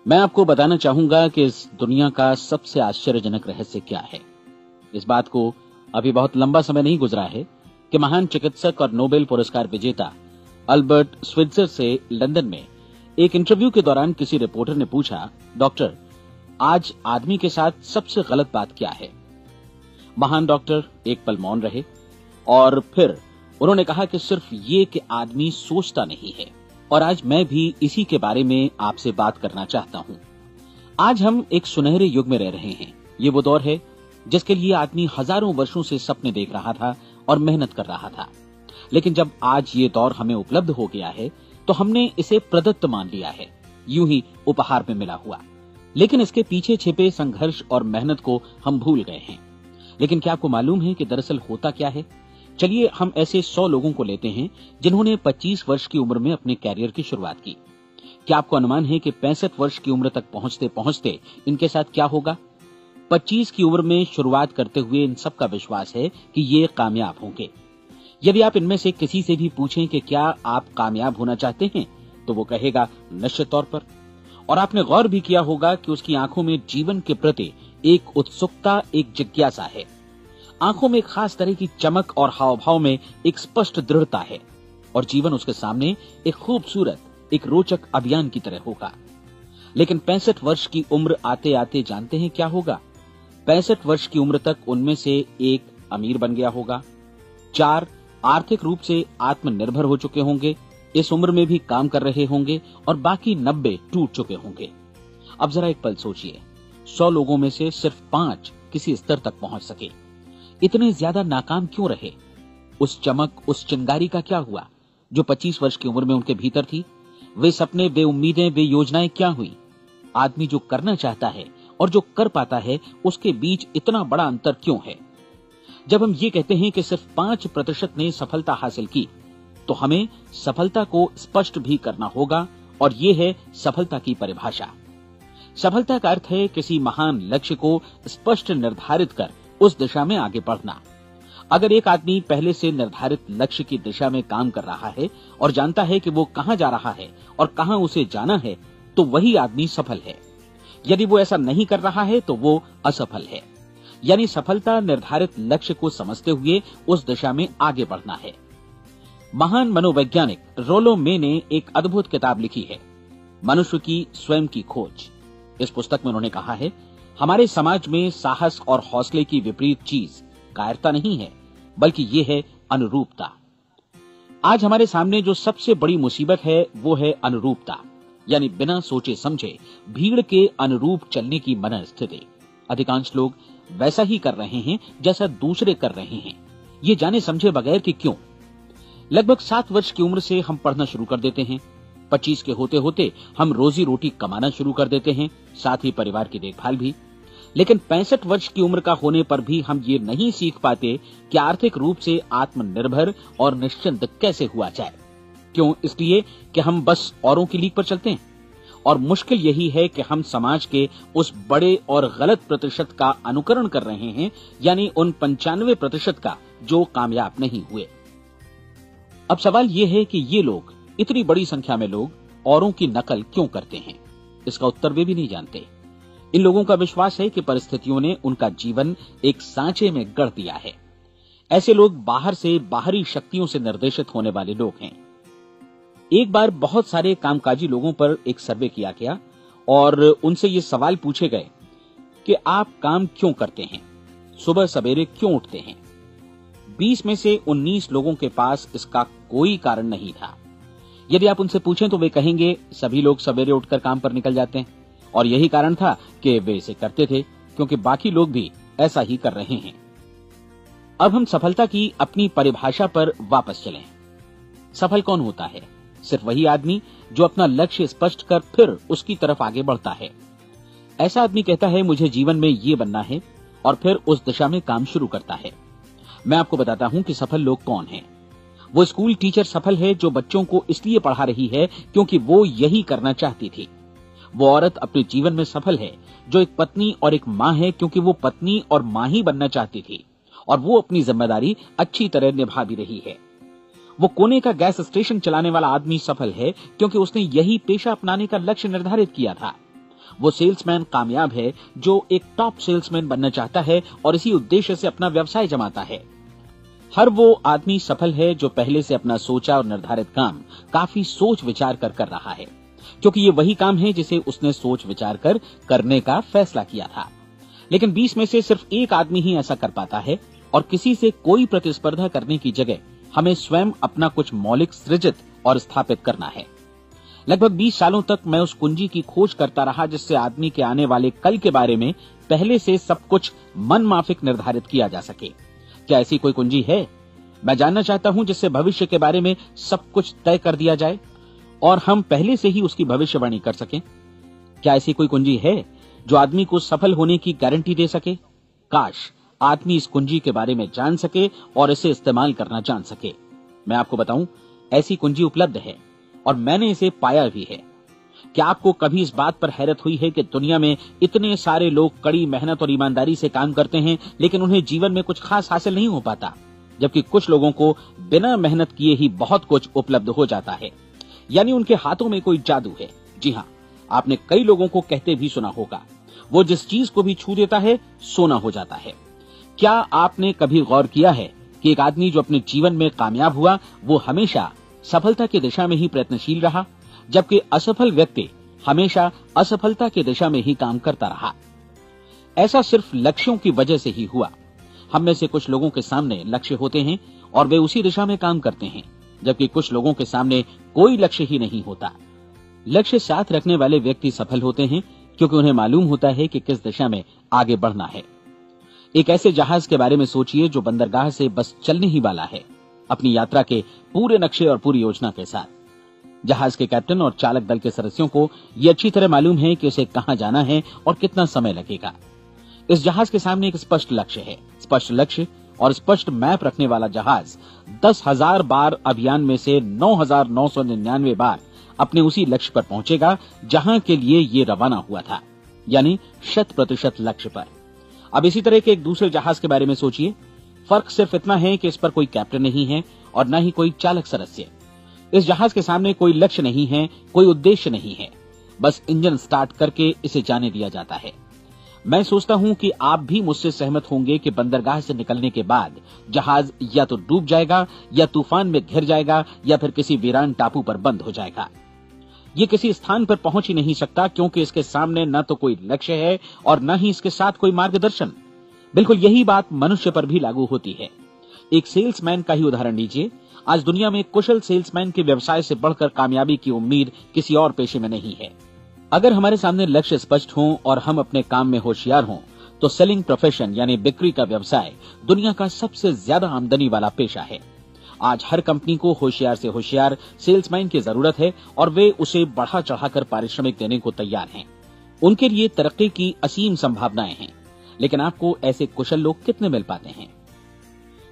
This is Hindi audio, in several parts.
मैं आपको बताना चाहूंगा कि इस दुनिया का सबसे आश्चर्यजनक रहस्य क्या है। इस बात को अभी बहुत लंबा समय नहीं गुजरा है कि महान चिकित्सक और नोबेल पुरस्कार विजेता अल्बर्ट स्विट्जर से लंदन में एक इंटरव्यू के दौरान किसी रिपोर्टर ने पूछा, डॉक्टर, आज आदमी के साथ सबसे गलत बात क्या है? महान डॉक्टर एक पल मौन रहे और फिर उन्होंने कहा कि सिर्फ ये कि आदमी सोचता नहीं है। और आज मैं भी इसी के बारे में आपसे बात करना चाहता हूं। आज हम एक सुनहरे युग में रह रहे हैं। ये वो दौर है जिसके लिए आदमी हजारों वर्षों से सपने देख रहा था और मेहनत कर रहा था। लेकिन जब आज ये दौर हमें उपलब्ध हो गया है तो हमने इसे प्रदत्त मान लिया है, यूं ही उपहार में मिला हुआ। लेकिन इसके पीछे छिपे संघर्ष और मेहनत को हम भूल गए हैं। लेकिन क्या आपको मालूम है कि दरअसल होता क्या है? चलिए हम ऐसे 100 लोगों को लेते हैं जिन्होंने 25 वर्ष की उम्र में अपने कैरियर की शुरुआत की। क्या आपको अनुमान है कि 65 वर्ष की उम्र तक पहुंचते पहुंचते इनके साथ क्या होगा? 25 की उम्र में शुरुआत करते हुए इन सबका विश्वास है कि ये कामयाब होंगे। यदि आप इनमें से किसी से भी पूछें कि क्या आप कामयाब होना चाहते हैं, तो वो कहेगा निश्चित तौर पर। और आपने गौर भी किया होगा कि उसकी आंखों में जीवन के प्रति एक उत्सुकता, एक जिज्ञासा है। आंखों में एक खास तरह की चमक और हाव भाव में एक स्पष्ट दृढ़ता है। और जीवन उसके सामने एक खूबसूरत, एक रोचक अभियान की तरह होगा। लेकिन 65 वर्ष की उम्र आते आते जानते हैं क्या होगा? 65 वर्ष की उम्र तक उनमें से एक अमीर बन गया होगा, 4 आर्थिक रूप से आत्मनिर्भर हो चुके होंगे, इस उम्र में भी काम कर रहे होंगे, और बाकी 90 टूट चुके होंगे। अब जरा एक पल सोचिए, 100 लोगों में से सिर्फ 5 किसी स्तर तक पहुंच सके। इतने ज्यादा नाकाम क्यों रहे? उस चमक, उस चिंगारी का क्या हुआ जो 25 वर्ष की उम्र में उनके भीतर थी? वे सपने, वे उम्मीदें, वे योजनाएं क्या हुई? आदमी जो करना चाहता है और जो कर पाता है, उसके बीच इतना बड़ा अंतर क्यों है? जब हम ये कहते हैं कि सिर्फ 5% ने सफलता हासिल की, तो हमें सफलता को स्पष्ट भी करना होगा, और ये है सफलता की परिभाषा। सफलता का अर्थ है किसी महान लक्ष्य को स्पष्ट निर्धारित कर उस दिशा में आगे बढ़ना। अगर एक आदमी पहले से निर्धारित लक्ष्य की दिशा में काम कर रहा है और जानता है कि वो कहां जा रहा है और कहां उसे जाना है, तो वही आदमी सफल है। यदि वो ऐसा नहीं कर रहा है तो वो असफल है। यानी सफलता निर्धारित लक्ष्य को समझते हुए उस दिशा में आगे बढ़ना है। महान मनोवैज्ञानिक रोलो मे ने एक अद्भुत किताब लिखी है, मनुष्य की स्वयं की खोज। इस पुस्तक में उन्होंने कहा है, हमारे समाज में साहस और हौसले की विपरीत चीज कायरता नहीं है, बल्कि ये है अनुरूपता। आज हमारे सामने जो सबसे बड़ी मुसीबत है वो है अनुरूपता, यानी बिना सोचे समझे भीड़ के अनुरूप चलने की मनस्थिति। अधिकांश लोग वैसा ही कर रहे हैं जैसा दूसरे कर रहे हैं, ये जाने समझे बगैर कि क्यों। लगभग 7 वर्ष की उम्र से हम पढ़ना शुरू कर देते हैं। 25 के होते होते हम रोजी रोटी कमाना शुरू कर देते हैं, साथ ही परिवार की देखभाल भी। लेकिन 65 वर्ष की उम्र का होने पर भी हम ये नहीं सीख पाते कि आर्थिक रूप से आत्मनिर्भर और निश्चिंत कैसे हुआ जाए। क्यों? इसलिए कि हम बस औरों की लीक पर चलते हैं। और मुश्किल यही है कि हम समाज के उस बड़े और गलत प्रतिशत का अनुकरण कर रहे हैं, यानी उन 95% का जो कामयाब नहीं हुए। अब सवाल यह है कि ये लोग, इतनी बड़ी संख्या में लोग, औरों की नकल क्यों करते हैं? इसका उत्तर वे भी नहीं जानते। इन लोगों का विश्वास है कि परिस्थितियों ने उनका जीवन एक सांचे में गढ़ दिया है। ऐसे लोग बाहर से बाहरी शक्तियों से निर्देशित होने वाले लोग हैं। एक बार बहुत सारे कामकाजी लोगों पर एक सर्वे किया गया और उनसे ये सवाल पूछे गए कि आप काम क्यों करते हैं, सुबह सवेरे क्यों उठते हैं? 20 में से 19 लोगों के पास इसका कोई कारण नहीं था। यदि आप उनसे पूछें तो वे कहेंगे सभी लोग सवेरे उठकर काम पर निकल जाते हैं, और यही कारण था कि वे इसे करते थे क्योंकि बाकी लोग भी ऐसा ही कर रहे हैं। अब हम सफलता की अपनी परिभाषा पर वापस चलें। सफल कौन होता है? सिर्फ वही आदमी जो अपना लक्ष्य स्पष्ट कर फिर उसकी तरफ आगे बढ़ता है। ऐसा आदमी कहता है मुझे जीवन में ये बनना है, और फिर उस दिशा में काम शुरू करता है। मैं आपको बताता हूं कि सफल लोग कौन हैं। वो स्कूल टीचर सफल है जो बच्चों को इसलिए पढ़ा रही है क्योंकि वो यही करना चाहती थी। वो औरत अपने जीवन में सफल है जो एक पत्नी और एक मां है क्योंकि वो पत्नी और मां ही बनना चाहती थी, और वो अपनी जिम्मेदारी अच्छी तरह निभा भी रही है। वो कोने का गैस स्टेशन चलाने वाला आदमी सफल है क्योंकि उसने यही पेशा अपनाने का लक्ष्य निर्धारित किया था। वो सेल्समैन कामयाब है जो एक टॉप सेल्समैन बनना चाहता है और इसी उद्देश्य से अपना व्यवसाय जमाता है। हर वो आदमी सफल है जो पहले से अपना सोचा और निर्धारित काम काफी सोच विचार कर रहा है, क्योंकि ये वही काम है जिसे उसने सोच विचार कर करने का फैसला किया था। लेकिन 20 में से सिर्फ एक आदमी ही ऐसा कर पाता है और किसी से कोई प्रतिस्पर्धा करने की जगह हमें स्वयं अपना कुछ मौलिक सृजित और स्थापित करना है। लगभग 20 सालों तक मैं उस कुंजी की खोज करता रहा जिससे आदमी के आने वाले कल के बारे में पहले से सब कुछ मन माफिक निर्धारित किया जा सके। क्या ऐसी कोई कुंजी है? मैं जानना चाहता हूं जिससे भविष्य के बारे में सब कुछ तय कर दिया जाए और हम पहले से ही उसकी भविष्यवाणी कर सकें। क्या ऐसी कोई कुंजी है जो आदमी को सफल होने की गारंटी दे सके? काश आदमी इस कुंजी के बारे में जान सके और इसे इस्तेमाल करना जान सके। मैं आपको बताऊं, ऐसी कुंजी उपलब्ध है और मैंने इसे पाया भी है। क्या आपको कभी इस बात पर हैरत हुई है कि दुनिया में इतने सारे लोग कड़ी मेहनत और ईमानदारी से काम करते हैं लेकिन उन्हें जीवन में कुछ खास हासिल नहीं हो पाता, जबकि कुछ लोगों को बिना मेहनत किए ही बहुत कुछ उपलब्ध हो जाता है, यानी उनके हाथों में कोई जादू है। जी हाँ, आपने कई लोगों को कहते भी सुना होगा, वो जिस चीज को भी छू देता है सोना हो जाता है। क्या आपने कभी गौर किया है कि एक आदमी जो अपने जीवन में कामयाब हुआ वो हमेशा सफलता की दिशा में ही प्रयत्नशील रहा, जबकि असफल व्यक्ति हमेशा असफलता की दिशा में ही काम करता रहा? ऐसा सिर्फ लक्ष्यों की वजह से ही हुआ। हम में से कुछ लोगों के सामने लक्ष्य होते हैं और वे उसी दिशा में काम करते हैं, जबकि कुछ लोगों के सामने कोई लक्ष्य ही नहीं होता। लक्ष्य साथ रखने वाले व्यक्ति सफल होते हैं क्योंकि उन्हें मालूम होता है कि किस दिशा में आगे बढ़ना है। एक ऐसे जहाज के बारे में सोचिए जो बंदरगाह से बस चलने ही वाला है, अपनी यात्रा के पूरे नक्शे और पूरी योजना के साथ। जहाज के कैप्टन और चालक दल के सदस्यों को यह अच्छी तरह मालूम है कि उसे कहां जाना है और कितना समय लगेगा। इस जहाज के सामने एक स्पष्ट लक्ष्य है। स्पष्ट लक्ष्य और स्पष्ट मैप रखने वाला जहाज 10,000 बार अभियान में से 9,999 बार अपने उसी लक्ष्य पर पहुंचेगा जहां के लिए ये रवाना हुआ था, यानी 100% लक्ष्य पर। अब इसी तरह के एक दूसरे जहाज के बारे में सोचिए। फर्क सिर्फ इतना है कि इस पर कोई कैप्टन नहीं है और न ही कोई चालक सदस्य। इस जहाज के सामने कोई लक्ष्य नहीं है, कोई उद्देश्य नहीं है, बस इंजन स्टार्ट करके इसे जाने दिया जाता है। मैं सोचता हूं कि आप भी मुझसे सहमत होंगे कि बंदरगाह से निकलने के बाद जहाज या तो डूब जाएगा या तूफान में घिर जाएगा या फिर किसी वीरान टापू पर बंद हो जाएगा। ये किसी स्थान पर पहुंच ही नहीं सकता क्योंकि इसके सामने न तो कोई लक्ष्य है और न ही इसके साथ कोई मार्गदर्शन। बिल्कुल यही बात मनुष्य पर भी लागू होती है। एक सेल्समैन का ही उदाहरण लीजिए। आज दुनिया में कुशल सेल्समैन के व्यवसाय से बढ़कर कामयाबी की उम्मीद किसी और पेशे में नहीं है। अगर हमारे सामने लक्ष्य स्पष्ट हो और हम अपने काम में होशियार हों तो सेलिंग प्रोफेशन यानी बिक्री का व्यवसाय दुनिया का सबसे ज्यादा आमदनी वाला पेशा है। आज हर कंपनी को होशियार से होशियार सेल्समैन की जरूरत है और वे उसे बढ़ा चढ़ाकर पारिश्रमिक देने को तैयार हैं। उनके लिए तरक्की की असीम संभावनाएं हैं, लेकिन आपको ऐसे कुशल लोग कितने मिल पाते हैं?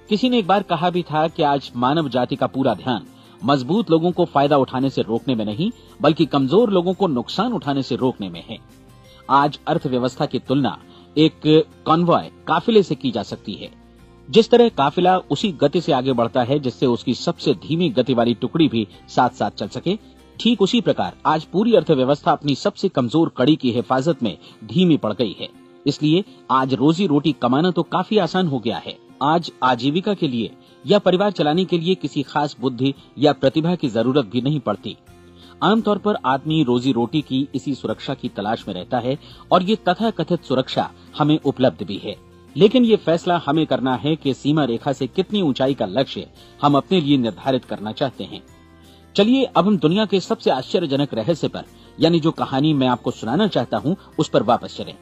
किसी ने एक बार कहा भी था कि आज मानव जाति का पूरा ध्यान मजबूत लोगों को फायदा उठाने से रोकने में नहीं, बल्कि कमजोर लोगों को नुकसान उठाने से रोकने में है। आज अर्थव्यवस्था की तुलना एक कॉन्वॉय काफिले से की जा सकती है। जिस तरह काफिला उसी गति से आगे बढ़ता है जिससे उसकी सबसे धीमी गति वाली टुकड़ी भी साथ साथ चल सके, ठीक उसी प्रकार आज पूरी अर्थव्यवस्था अपनी सबसे कमजोर कड़ी की हिफाजत में धीमी पड़ गई है। इसलिए आज रोजी रोटी कमाना तो काफी आसान हो गया है। आज आजीविका के लिए या परिवार चलाने के लिए किसी खास बुद्धि या प्रतिभा की जरूरत भी नहीं पड़ती। आमतौर पर आदमी रोजी रोटी की इसी सुरक्षा की तलाश में रहता है और ये तथाकथित सुरक्षा हमें उपलब्ध भी है। लेकिन ये फैसला हमें करना है कि सीमा रेखा से कितनी ऊंचाई का लक्ष्य हम अपने लिए निर्धारित करना चाहते हैं। चलिए अब हम दुनिया के सबसे आश्चर्यजनक रहस्य पर, यानी जो कहानी मैं आपको सुनाना चाहता हूं, उस पर वापस चलें।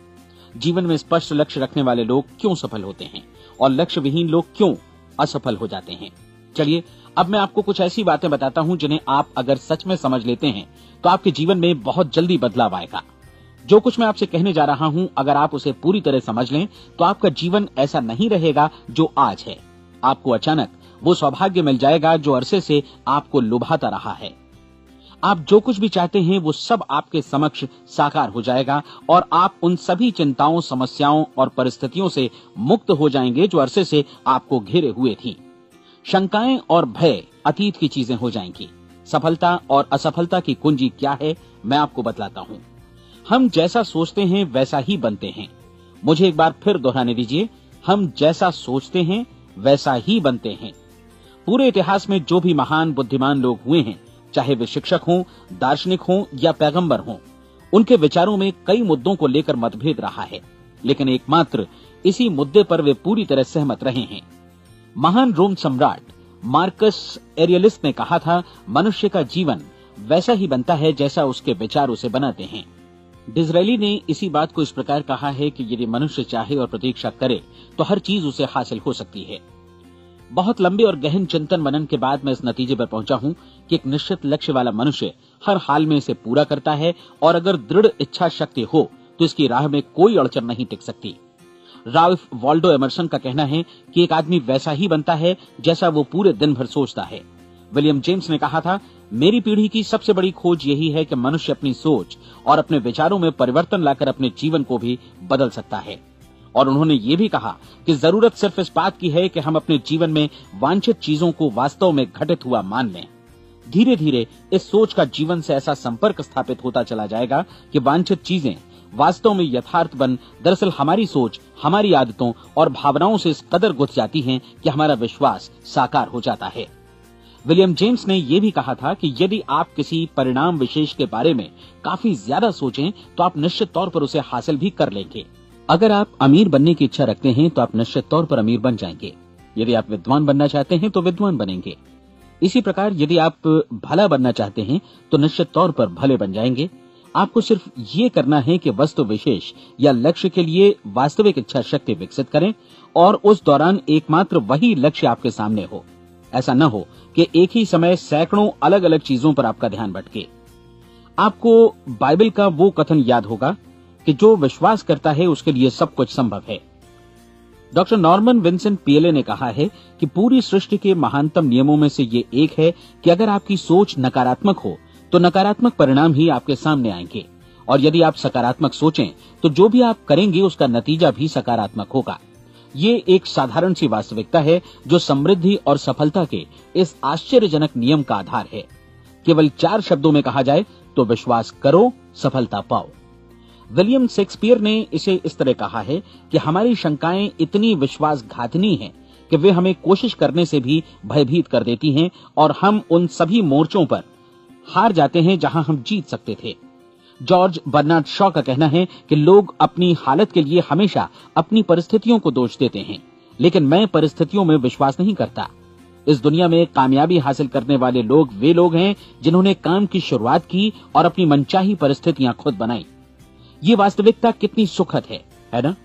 जीवन में स्पष्ट लक्ष्य रखने वाले लोग क्यों सफल होते हैं और लक्ष्य विहीन लोग क्यों असफल हो जाते हैं? चलिए अब मैं आपको कुछ ऐसी बातें बताता हूं जिन्हें आप अगर सच में समझ लेते हैं तो आपके जीवन में बहुत जल्दी बदलाव आएगा। जो कुछ मैं आपसे कहने जा रहा हूं, अगर आप उसे पूरी तरह समझ लें तो आपका जीवन ऐसा नहीं रहेगा जो आज है। आपको अचानक वो सौभाग्य मिल जाएगा जो अरसे से आपको लुभाता रहा है। आप जो कुछ भी चाहते हैं वो सब आपके समक्ष साकार हो जाएगा और आप उन सभी चिंताओं, समस्याओं और परिस्थितियों से मुक्त हो जाएंगे जो अरसे से आपको घेरे हुए थी। शंकाएं और भय अतीत की चीजें हो जाएंगी। सफलता और असफलता की कुंजी क्या है, मैं आपको बतलाता हूं। हम जैसा सोचते हैं वैसा ही बनते हैं। मुझे एक बार फिर दोहराने दीजिए, हम जैसा सोचते हैं वैसा ही बनते हैं। पूरे इतिहास में जो भी महान बुद्धिमान लोग हुए हैं, चाहे वे शिक्षक हों, दार्शनिक हों या पैगंबर हों, उनके विचारों में कई मुद्दों को लेकर मतभेद रहा है, लेकिन एकमात्र इसी मुद्दे पर वे पूरी तरह सहमत रहे हैं। महान रोम सम्राट मार्कस एरियलिस ने कहा था, मनुष्य का जीवन वैसा ही बनता है जैसा उसके विचार उसे बनाते हैं। डिज़रायली ने इसी बात को इस प्रकार कहा है कि यदि मनुष्य चाहे और प्रतीक्षा करे तो हर चीज उसे हासिल हो सकती है। बहुत लंबे और गहन चिंतन मनन के बाद मैं इस नतीजे पर पहुंचा हूं कि एक निश्चित लक्ष्य वाला मनुष्य हर हाल में इसे पूरा करता है, और अगर दृढ़ इच्छा शक्ति हो तो इसकी राह में कोई अड़चन नहीं टिक सकती। राल्फ वॉल्डो एमर्सन का कहना है कि एक आदमी वैसा ही बनता है जैसा वो पूरे दिन भर सोचता है। विलियम जेम्स ने कहा था, मेरी पीढ़ी की सबसे बड़ी खोज यही है कि मनुष्य अपनी सोच और अपने विचारों में परिवर्तन लाकर अपने जीवन को भी बदल सकता है। और उन्होंने ये भी कहा कि जरूरत सिर्फ इस बात की है कि हम अपने जीवन में वांछित चीजों को वास्तव में घटित हुआ मान लें। धीरे धीरे इस सोच का जीवन से ऐसा संपर्क स्थापित होता चला जाएगा कि वांछित चीजें वास्तव में यथार्थ बन दरअसल हमारी सोच, हमारी आदतों और भावनाओं से इस कदर गुथ जाती हैं कि हमारा विश्वास साकार हो जाता है। विलियम जेम्स ने यह भी कहा था कि यदि आप किसी परिणाम विशेष के बारे में काफी ज्यादा सोचें तो आप निश्चित तौर पर उसे हासिल भी कर लेंगे। अगर आप अमीर बनने की इच्छा रखते हैं तो आप निश्चित तौर पर अमीर बन जाएंगे। यदि आप विद्वान बनना चाहते हैं तो विद्वान बनेंगे। इसी प्रकार यदि आप भला बनना चाहते हैं तो निश्चित तौर पर भले बन जाएंगे। आपको सिर्फ ये करना है कि वस्तु विशेष या लक्ष्य के लिए वास्तविक इच्छा शक्ति विकसित करें, और उस दौरान एकमात्र वही लक्ष्य आपके सामने हो। ऐसा न हो कि एक ही समय सैकड़ों अलग अलग चीजों पर आपका ध्यान भटके। आपको बाइबल का वो कथन याद होगा कि जो विश्वास करता है उसके लिए सब कुछ संभव है। डॉक्टर नॉर्मन विंसेंट पीएले ने कहा है कि पूरी सृष्टि के महानतम नियमों में से ये एक है कि अगर आपकी सोच नकारात्मक हो तो नकारात्मक परिणाम ही आपके सामने आएंगे, और यदि आप सकारात्मक सोचें तो जो भी आप करेंगे उसका नतीजा भी सकारात्मक होगा। ये एक साधारण सी वास्तविकता है जो समृद्धि और सफलता के इस आश्चर्यजनक नियम का आधार है। केवल 4 शब्दों में कहा जाए तो विश्वास करो, सफलता पाओ। विलियम शेक्सपियर ने इसे इस तरह कहा है कि हमारी शंकाएं इतनी विश्वासघातनी हैं कि वे हमें कोशिश करने से भी भयभीत कर देती हैं, और हम उन सभी मोर्चों पर हार जाते हैं जहां हम जीत सकते थे। जॉर्ज बर्नार्ड शॉ का कहना है कि लोग अपनी हालत के लिए हमेशा अपनी परिस्थितियों को दोष देते हैं, लेकिन मैं परिस्थितियों में विश्वास नहीं करता। इस दुनिया में कामयाबी हासिल करने वाले लोग वे लोग हैं जिन्होंने काम की शुरुआत की और अपनी मनचाही परिस्थितियां खुद बनाई। ये वास्तविकता कितनी सुखद है ना?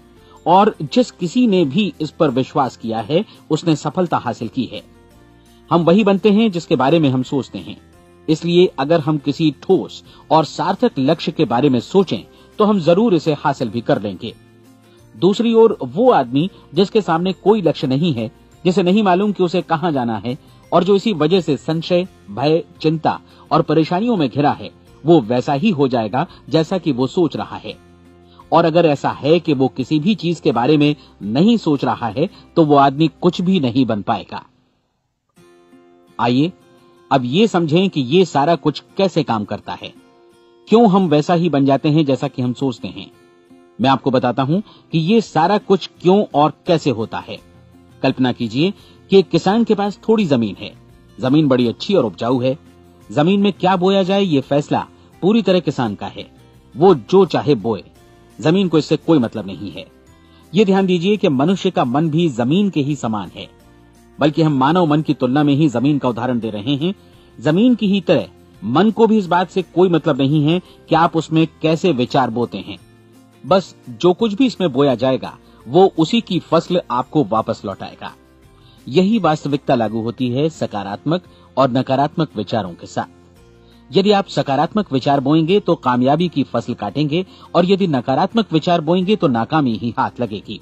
और जिस किसी ने भी इस पर विश्वास किया है उसने सफलता हासिल की है। हम वही बनते हैं जिसके बारे में हम सोचते हैं। इसलिए अगर हम किसी ठोस और सार्थक लक्ष्य के बारे में सोचें तो हम जरूर इसे हासिल भी कर लेंगे। दूसरी ओर वो आदमी जिसके सामने कोई लक्ष्य नहीं है, जिसे नहीं मालूम कि उसे कहां जाना है, और जो इसी वजह से संशय, भय, चिंता और परेशानियों में घिरा है, वो वैसा ही हो जाएगा जैसा कि वो सोच रहा है। और अगर ऐसा है कि वो किसी भी चीज के बारे में नहीं सोच रहा है तो वो आदमी कुछ भी नहीं बन पाएगा। आइए अब ये समझें कि ये सारा कुछ कैसे काम करता है, क्यों हम वैसा ही बन जाते हैं जैसा कि हम सोचते हैं। मैं आपको बताता हूं कि ये सारा कुछ क्यों और कैसे होता है। कल्पना कीजिए कि एक किसान के पास थोड़ी जमीन है। जमीन बड़ी अच्छी और उपजाऊ है। जमीन में क्या बोया जाए ये फैसला पूरी तरह किसान का है। वो जो चाहे बोए, जमीन को इससे कोई मतलब नहीं है। ये ध्यान दीजिए कि मनुष्य का मन भी जमीन के ही समान है, बल्कि हम मानव मन की तुलना में ही जमीन का उदाहरण दे रहे हैं। जमीन की ही तरह मन को भी इस बात से कोई मतलब नहीं है कि आप उसमें कैसे विचार बोते हैं। बस जो कुछ भी इसमें बोया जाएगा वो उसी की फसल आपको वापस लौटाएगा। यही वास्तविकता लागू होती है सकारात्मक और नकारात्मक विचारों के साथ। यदि आप सकारात्मक विचार बोएंगे तो कामयाबी की फसल काटेंगे, और यदि नकारात्मक विचार बोएंगे तो नाकामी ही हाथ लगेगी।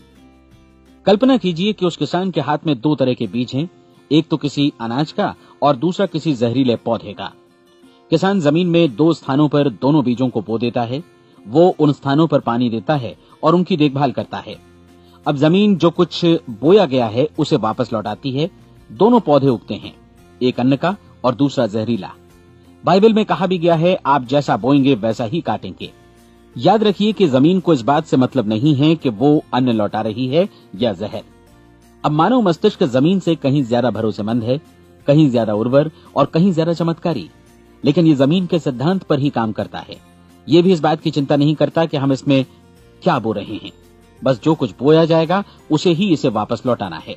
कल्पना कीजिए कि उस किसान के हाथ में 2 तरह के बीज हैं, एक तो किसी अनाज का और दूसरा किसी जहरीले पौधे का। किसान जमीन में 2 स्थानों पर दोनों बीजों को बो देता है। वो उन स्थानों पर पानी देता है और उनकी देखभाल करता है। अब जमीन जो कुछ बोया गया है उसे वापस लौटाती है। दोनों पौधे उगते हैं, एक अन्न का और दूसरा जहरीला। बाइबल में कहा भी गया है, आप जैसा बोएंगे वैसा ही काटेंगे। याद रखिए कि जमीन को इस बात से मतलब नहीं है कि वो अन्न लौटा रही है या जहर। अब मानव मस्तिष्क जमीन से कहीं ज्यादा भरोसेमंद है, कहीं ज्यादा उर्वर और कहीं ज्यादा चमत्कारी, लेकिन ये जमीन के सिद्धांत पर ही काम करता है। ये भी इस बात की चिंता नहीं करता कि हम इसमें क्या बो रहे हैं। बस जो कुछ बोया जाएगा उसे ही इसे वापस लौटाना है,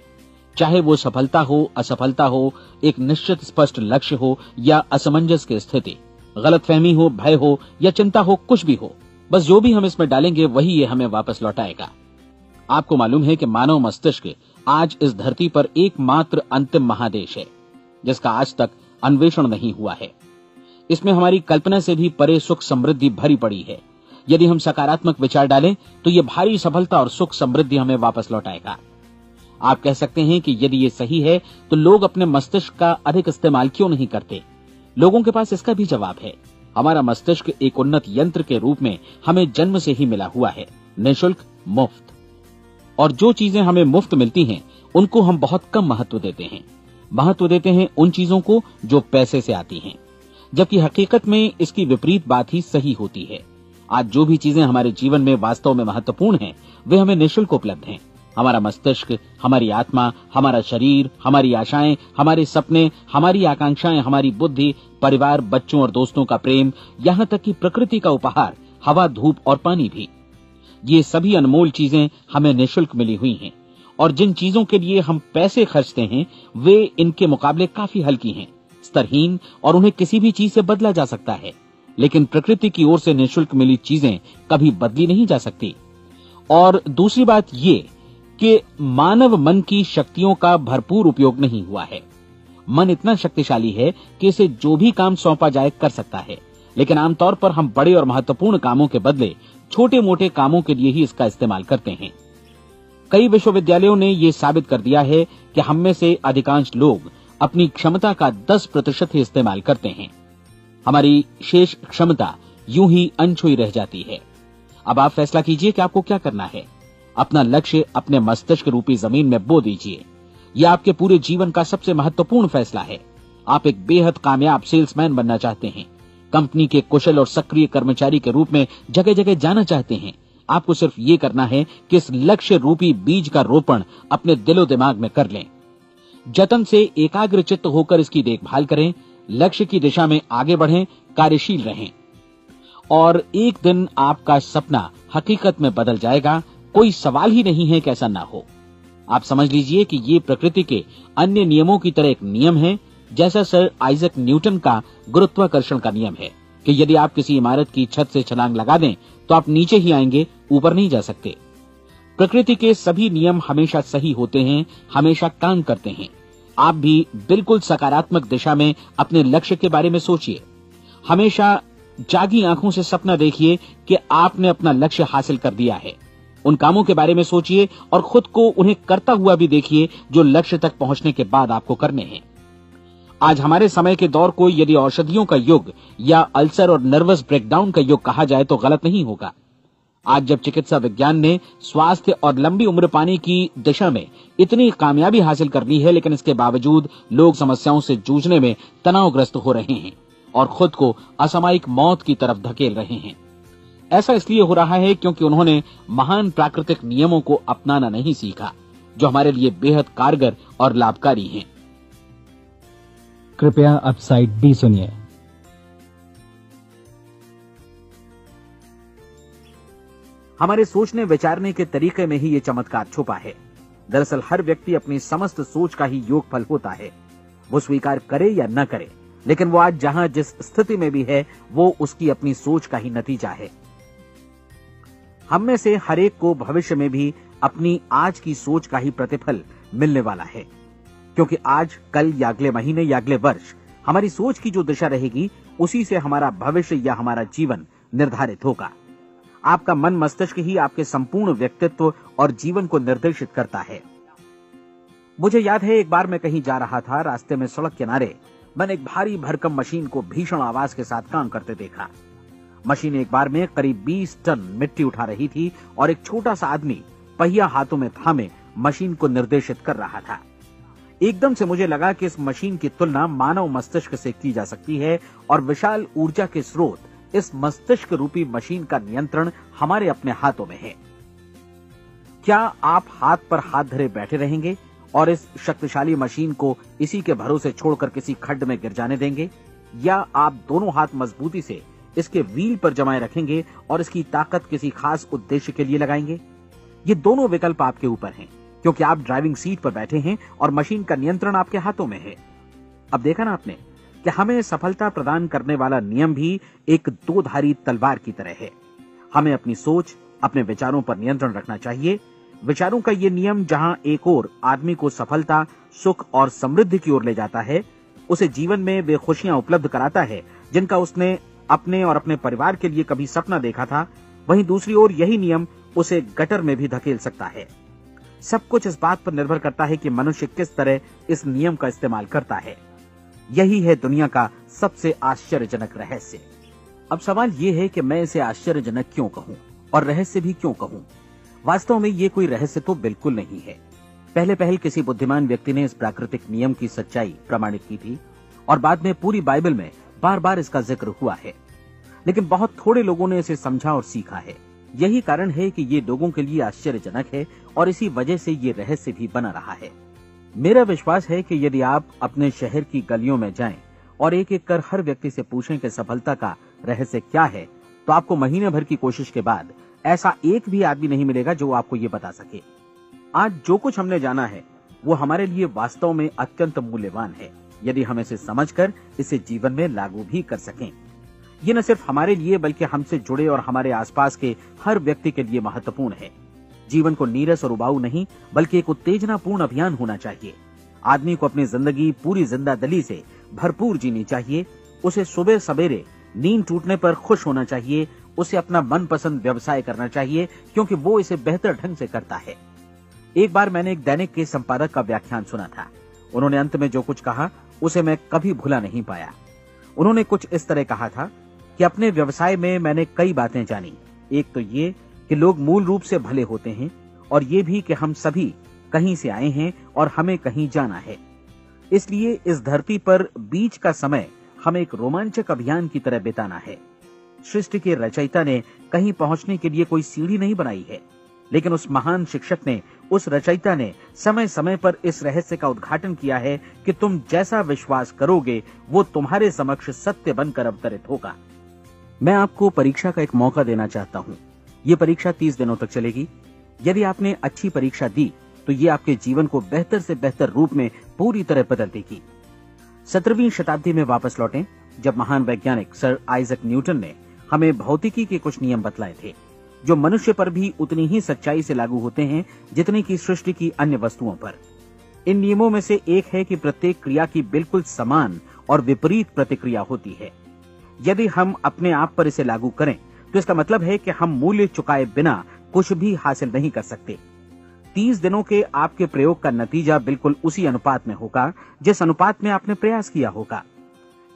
चाहे वो सफलता हो, असफलता हो, एक निश्चित स्पष्ट लक्ष्य हो या असमंजस की स्थिति, गलतफहमी हो, भय हो या चिंता हो, कुछ भी हो। बस जो भी हम इसमें डालेंगे वही ये हमें वापस लौटाएगा। आपको मालूम है कि मानव मस्तिष्क आज इस धरती पर एकमात्र अंतिम महादेश है जिसका आज तक अन्वेषण नहीं हुआ है। इसमें हमारी कल्पना से भी परे सुख समृद्धि भरी पड़ी है। यदि हम सकारात्मक विचार डालें तो ये भारी सफलता और सुख समृद्धि हमें वापस लौटाएगा। आप कह सकते हैं कि यदि ये सही है तो लोग अपने मस्तिष्क का अधिक इस्तेमाल क्यों नहीं करते? लोगों के पास इसका भी जवाब है। हमारा मस्तिष्क एक उन्नत यंत्र के रूप में हमें जन्म से ही मिला हुआ है, निःशुल्क, मुफ्त। और जो चीजें हमें मुफ्त मिलती हैं उनको हम बहुत कम महत्व देते हैं। महत्व देते हैं उन चीजों को जो पैसे से आती हैं, जबकि हकीकत में इसकी विपरीत बात ही सही होती है। आज जो भी चीजें हमारे जीवन में वास्तव में महत्वपूर्ण हैं वे हमें निःशुल्क उपलब्ध हैं। हमारा मस्तिष्क, हमारी आत्मा, हमारा शरीर, हमारी आशाएं, हमारे सपने, हमारी आकांक्षाएं, हमारी बुद्धि, परिवार, बच्चों और दोस्तों का प्रेम, यहाँ तक कि प्रकृति का उपहार, हवा, धूप और पानी भी। ये सभी अनमोल चीजें हमें निःशुल्क मिली हुई हैं, और जिन चीजों के लिए हम पैसे खर्चते हैं वे इनके मुकाबले काफी हल्की हैं, स्तरहीन, और उन्हें किसी भी चीज से बदला जा सकता है। लेकिन प्रकृति की ओर से निःशुल्क मिली चीजें कभी बदली नहीं जा सकती। और दूसरी बात ये कि मानव मन की शक्तियों का भरपूर उपयोग नहीं हुआ है। मन इतना शक्तिशाली है कि इसे जो भी काम सौंपा जाए कर सकता है, लेकिन आमतौर पर हम बड़े और महत्वपूर्ण कामों के बदले छोटे मोटे कामों के लिए ही इसका इस्तेमाल करते हैं। कई विश्वविद्यालयों ने यह साबित कर दिया है कि हम में से अधिकांश लोग अपनी क्षमता का 10% ही इस्तेमाल करते हैं। हमारी शेष क्षमता यूं ही अनछुई रह जाती है। अब आप फैसला कीजिए कि आपको क्या करना है। अपना लक्ष्य अपने मस्तिष्क रूपी जमीन में बो दीजिए। यह आपके पूरे जीवन का सबसे महत्वपूर्ण फैसला है। आप एक बेहद कामयाब सेल्समैन बनना चाहते हैं, कंपनी के कुशल और सक्रिय कर्मचारी के रूप में जगह जगह जाना चाहते हैं। आपको सिर्फ ये करना है कि इस लक्ष्य रूपी बीज का रोपण अपने दिलो दिमाग में कर लें। जतन से एकाग्रचित्त होकर इसकी देखभाल करें, लक्ष्य की दिशा में आगे बढ़ें, कार्यशील रहें, और एक दिन आपका सपना हकीकत में बदल जाएगा। कोई सवाल ही नहीं है कि ऐसा ना हो। आप समझ लीजिए कि ये प्रकृति के अन्य नियमों की तरह एक नियम है, जैसा सर आइजक न्यूटन का गुरुत्वाकर्षण का नियम है कि यदि आप किसी इमारत की छत से छलांग लगा दें तो आप नीचे ही आएंगे, ऊपर नहीं जा सकते। प्रकृति के सभी नियम हमेशा सही होते हैं, हमेशा काम करते हैं। आप भी बिल्कुल सकारात्मक दिशा में अपने लक्ष्य के बारे में सोचिए। हमेशा जागी आंखों से सपना देखिए कि आपने अपना लक्ष्य हासिल कर दिया है। उन कामों के बारे में सोचिए और खुद को उन्हें करता हुआ भी देखिए जो लक्ष्य तक पहुंचने के बाद आपको करने हैं। आज हमारे समय के दौर को यदि औषधियों का युग या अल्सर और नर्वस ब्रेकडाउन का युग कहा जाए तो गलत नहीं होगा। आज जब चिकित्सा विज्ञान ने स्वास्थ्य और लंबी उम्र पाने की दिशा में इतनी कामयाबी हासिल कर ली है, लेकिन इसके बावजूद लोग समस्याओं से जूझने में तनावग्रस्त हो रहे हैं और खुद को असामयिक मौत की तरफ धकेल रहे हैं। ऐसा इसलिए हो रहा है क्योंकि उन्होंने महान प्राकृतिक नियमों को अपनाना नहीं सीखा, जो हमारे लिए बेहद कारगर और लाभकारी हैं। कृपया अब साइड बी सुनिए। हमारे सोचने विचारने के तरीके में ही ये चमत्कार छुपा है। दरअसल हर व्यक्ति अपनी समस्त सोच का ही योगफल होता है। वो स्वीकार करे या न करे, लेकिन वो आज जहां जिस स्थिति में भी है वो उसकी अपनी सोच का ही नतीजा है। हम में से हर एक को भविष्य में भी अपनी आज की सोच का ही प्रतिफल मिलने वाला है, क्योंकि आज, कल या अगले महीने या अगले वर्ष हमारी सोच की जो दिशा रहेगी उसी से हमारा भविष्य या हमारा जीवन निर्धारित होगा। आपका मन मस्तिष्क ही आपके संपूर्ण व्यक्तित्व और जीवन को निर्देशित करता है। मुझे याद है एक बार मैं कहीं जा रहा था, रास्ते में सड़क किनारे मैंने एक भारी भरकम मशीन को भीषण आवाज के साथ काम करते देखा। मशीन एक बार में करीब 20 टन मिट्टी उठा रही थी और एक छोटा सा आदमी पहिया हाथों में थामे मशीन को निर्देशित कर रहा था। एकदम से मुझे लगा कि इस मशीन की तुलना मानव मस्तिष्क से की जा सकती है और विशाल ऊर्जा के स्रोत इस मस्तिष्क रूपी मशीन का नियंत्रण हमारे अपने हाथों में है। क्या आप हाथ पर हाथ धरे बैठे रहेंगे और इस शक्तिशाली मशीन को इसी के भरोसे छोड़कर किसी खड्ड में गिर जाने देंगे, या आप दोनों हाथ मजबूती से इसके व्हील पर जमाए रखेंगे और इसकी ताकत किसी खास उद्देश्य के लिए लगाएंगे? ये दोनों विकल्प आपके ऊपर हैं, क्योंकि आप ड्राइविंग सीट पर बैठे हैं और मशीन का नियंत्रण आपके हाथों में है। अब देखा ना आपने कि हमें सफलता प्रदान करने वाला नियम भी एक दो-धारी तलवार की तरह है। हमें अपनी सोच, अपने विचारों पर नियंत्रण रखना चाहिए। विचारों का ये नियम जहां एक ओर आदमी को सफलता, सुख और समृद्धि की ओर ले जाता है, उसे जीवन में वे खुशियां उपलब्ध कराता है जिनका उसने अपने और अपने परिवार के लिए कभी सपना देखा था, वहीं दूसरी ओर यही नियम उसे गटर में भी धकेल सकता है। सब कुछ इस बात पर निर्भर करता है कि मनुष्य किस तरह इस नियम का इस्तेमाल करता है। यही है दुनिया का सबसे आश्चर्यजनक रहस्य। अब सवाल यह है कि मैं इसे आश्चर्यजनक क्यों कहूं और रहस्य भी क्यों कहूं? वास्तव में ये कोई रहस्य तो बिल्कुल नहीं है। पहले किसी बुद्धिमान व्यक्ति ने इस प्राकृतिक नियम की सच्चाई प्रमाणित की थी और बाद में पूरी बाइबल में बार बार इसका जिक्र हुआ है, लेकिन बहुत थोड़े लोगों ने इसे समझा और सीखा है। यही कारण है कि ये लोगों के लिए आश्चर्यजनक है और इसी वजह से ये रहस्य भी बना रहा है। मेरा विश्वास है कि यदि आप अपने शहर की गलियों में जाएं और एक एक कर हर व्यक्ति से पूछें कि सफलता का रहस्य क्या है, तो आपको महीने भर की कोशिश के बाद ऐसा एक भी आदमी नहीं मिलेगा जो आपको ये बता सके। आज जो कुछ हमने जाना है वो हमारे लिए वास्तव में अत्यंत मूल्यवान है, यदि हम इसे समझकर इसे जीवन में लागू भी कर सकें। ये न सिर्फ हमारे लिए बल्कि हमसे जुड़े और हमारे आसपास के हर व्यक्ति के लिए महत्वपूर्ण है। जीवन को नीरस और उबाऊ नहीं बल्कि एक उत्तेजनापूर्ण अभियान होना चाहिए। आदमी को अपनी जिंदगी पूरी जिंदादिली से भरपूर जीनी चाहिए। उसे सुबह सवेरे नींद टूटने पर खुश होना चाहिए। उसे अपना मनपसंद व्यवसाय करना चाहिए क्योंकि वो इसे बेहतर ढंग से करता है। एक बार मैंने एक दैनिक के संपादक का व्याख्यान सुना था। उन्होंने अंत में जो कुछ कहा उसे मैं कभी भुला नहीं पाया। उन्होंने कुछ इस तरह कहा था कि अपने व्यवसाय में मैंने कई बातें जानी। एक तो ये कि लोग मूल रूप से भले होते हैं और ये भी कि हम सभी कहीं से आए हैं और हमें कहीं जाना है। इसलिए इस धरती पर बीच का समय हमें एक रोमांचक अभियान की तरह बिताना है। सृष्टि के रचयिता ने कहीं पहुंचने के लिए कोई सीढ़ी नहीं बनाई है, लेकिन उस महान शिक्षक ने, उस रचयिता ने समय समय पर इस रहस्य का उद्घाटन किया है कि तुम जैसा विश्वास करोगे वो तुम्हारे समक्ष सत्य बनकर अवतरित होगा। मैं आपको परीक्षा का एक मौका देना चाहता हूँ। ये परीक्षा 30 दिनों तक चलेगी। यदि आपने अच्छी परीक्षा दी तो ये आपके जीवन को बेहतर से बेहतर रूप में पूरी तरह बदल देगी। 17वीं शताब्दी में वापस लौटें, जब महान वैज्ञानिक सर आइजक न्यूटन ने हमें भौतिकी के कुछ नियम बतलाए थे, जो मनुष्य पर भी उतनी ही सच्चाई से लागू होते हैं जितनी की सृष्टि की अन्य वस्तुओं पर। इन नियमों में से एक है कि प्रत्येक क्रिया की बिल्कुल समान और विपरीत प्रतिक्रिया होती है। यदि हम अपने आप पर इसे लागू करें तो इसका मतलब है कि हम मूल्य चुकाए बिना कुछ भी हासिल नहीं कर सकते। 30 दिनों के आपके प्रयोग का नतीजा बिल्कुल उसी अनुपात में होगा जिस अनुपात में आपने प्रयास किया होगा।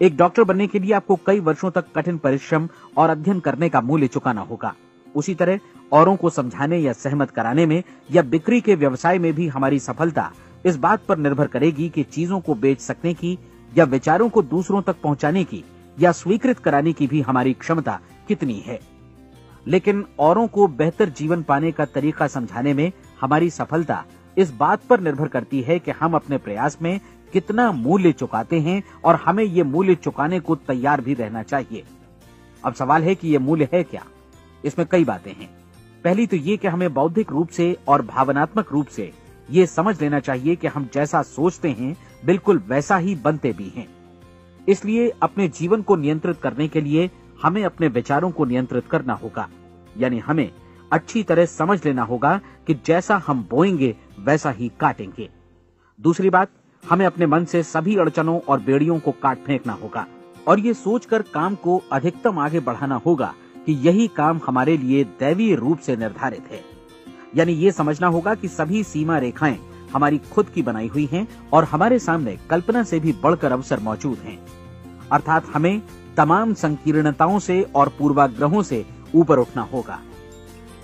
एक डॉक्टर बनने के लिए आपको कई वर्षों तक कठिन परिश्रम और अध्ययन करने का मूल्य चुकाना होगा। उसी तरह औरों को समझाने या सहमत कराने में या बिक्री के व्यवसाय में भी हमारी सफलता इस बात पर निर्भर करेगी कि चीजों को बेच सकने की या विचारों को दूसरों तक पहुंचाने की या स्वीकृत कराने की भी हमारी क्षमता कितनी है। लेकिन औरों को बेहतर जीवन पाने का तरीका समझाने में हमारी सफलता इस बात पर निर्भर करती है कि हम अपने प्रयास में कितना मूल्य चुकाते हैं और हमें ये मूल्य चुकाने को तैयार भी रहना चाहिए। अब सवाल है कि ये मूल्य है क्या? इसमें कई बातें हैं। पहली तो ये कि हमें बौद्धिक रूप से और भावनात्मक रूप से ये समझ लेना चाहिए कि हम जैसा सोचते हैं बिल्कुल वैसा ही बनते भी हैं। इसलिए अपने जीवन को नियंत्रित करने के लिए हमें अपने विचारों को नियंत्रित करना होगा। यानी हमें अच्छी तरह समझ लेना होगा कि जैसा हम बोएंगे वैसा ही काटेंगे। दूसरी बात, हमें अपने मन से सभी अड़चनों और बेड़ियों को काट फेंकना होगा और ये सोचकर काम को अधिकतम आगे बढ़ाना होगा कि यही काम हमारे लिए दैवीय रूप से निर्धारित है। यानी ये समझना होगा कि सभी सीमा रेखाएं हमारी खुद की बनाई हुई हैं और हमारे सामने कल्पना से भी बढ़कर अवसर मौजूद हैं। अर्थात हमें तमाम संकीर्णताओं से और पूर्वाग्रहों से ऊपर उठना होगा।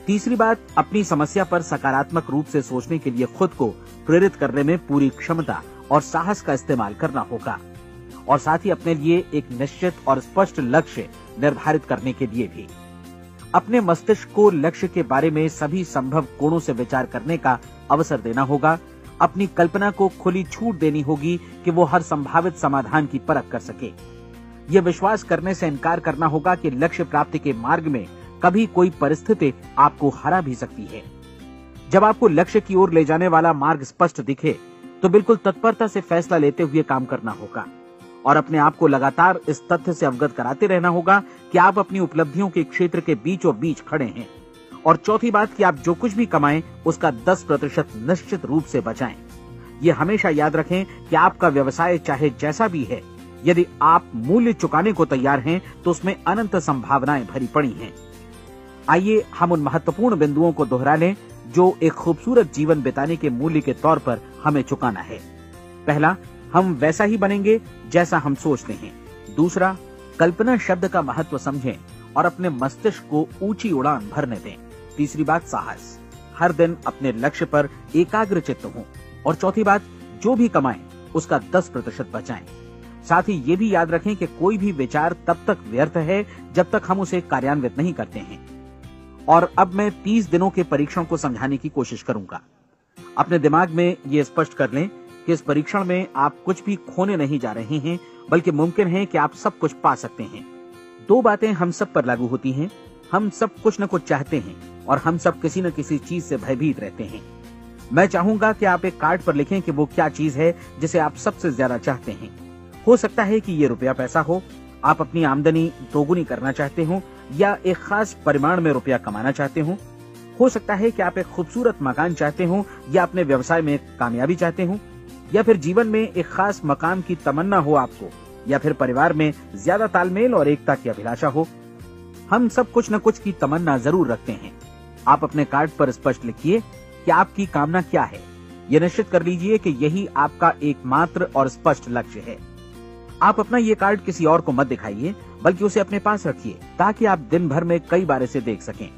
तीसरी बात, अपनी समस्या पर सकारात्मक रूप से सोचने के लिए खुद को प्रेरित करने में पूरी क्षमता और साहस का इस्तेमाल करना होगा और साथ ही अपने लिए एक निश्चित और स्पष्ट लक्ष्य निर्धारित करने के लिए भी। अपने मस्तिष्क को लक्ष्य के बारे में सभी संभव कोणों से विचार करने का अवसर देना होगा। अपनी कल्पना को खुली छूट देनी होगी कि वो हर संभावित समाधान की परख कर सके। ये विश्वास करने से इनकार करना होगा कि लक्ष्य प्राप्ति के मार्ग में कभी कोई परिस्थिति आपको हरा भी सकती है। जब आपको लक्ष्य की ओर ले जाने वाला मार्ग स्पष्ट दिखे तो बिल्कुल तत्परता से फैसला लेते हुए काम करना होगा और अपने आप को लगातार इस तथ्य से अवगत कराते रहना होगा कि आप अपनी उपलब्धियों के क्षेत्र के बीचों बीच खड़े हैं। और चौथी बात कि आप जो कुछ भी कमाएं उसका 10% निश्चित रूप से बचाएं। ये हमेशा याद रखें कि आपका व्यवसाय चाहे जैसा भी है, यदि आप मूल्य चुकाने को तैयार हैं तो उसमें अनंत संभावनाएं भरी पड़ी हैं। आइए हम उन महत्वपूर्ण बिंदुओं को दोहरा लें जो एक खूबसूरत जीवन बिताने के मूल्य के तौर पर हमें चुकाना है। पहला, हम वैसा ही बनेंगे जैसा हम सोचते हैं। दूसरा, कल्पना शब्द का महत्व समझें और अपने मस्तिष्क को ऊंची उड़ान भरने दें। तीसरी बात, साहस, हर दिन अपने लक्ष्य पर एकाग्र चित्त हों। और चौथी बात, जो भी कमाएं उसका 10% बचाएं। साथ ही ये भी याद रखें कि कोई भी विचार तब तक व्यर्थ है जब तक हम उसे कार्यान्वित नहीं करते हैं। और अब मैं 30 दिनों के परीक्षण को समझाने की कोशिश करूंगा। अपने दिमाग में ये स्पष्ट कर लें कि इस परीक्षण में आप कुछ भी खोने नहीं जा रहे हैं, बल्कि मुमकिन है कि आप सब कुछ पा सकते हैं। 2 बातें हम सब पर लागू होती हैं। हम सब कुछ न कुछ चाहते हैं और हम सब किसी न किसी चीज से भयभीत रहते हैं। मैं चाहूंगा कि आप एक कार्ड पर लिखें कि वो क्या चीज है जिसे आप सबसे ज्यादा चाहते हैं। हो सकता है कि ये रुपया पैसा हो, आप अपनी आमदनी दोगुनी करना चाहते हो, या एक खास परिमाण में रुपया कमाना चाहते हो सकता है कि आप एक खूबसूरत मकान चाहते हो, या अपने व्यवसाय में कामयाबी चाहते हो, या फिर जीवन में एक खास मकाम की तमन्ना हो आपको, या फिर परिवार में ज्यादा तालमेल और एकता की अभिलाषा हो। हम सब कुछ न कुछ की तमन्ना जरूर रखते हैं। आप अपने कार्ड पर स्पष्ट लिखिए कि आपकी कामना क्या है। यह निश्चित कर लीजिए कि यही आपका एकमात्र और स्पष्ट लक्ष्य है। आप अपना ये कार्ड किसी और को मत दिखाइए, बल्कि उसे अपने पास रखिए ताकि आप दिन भर में कई बार इसे देख सकें।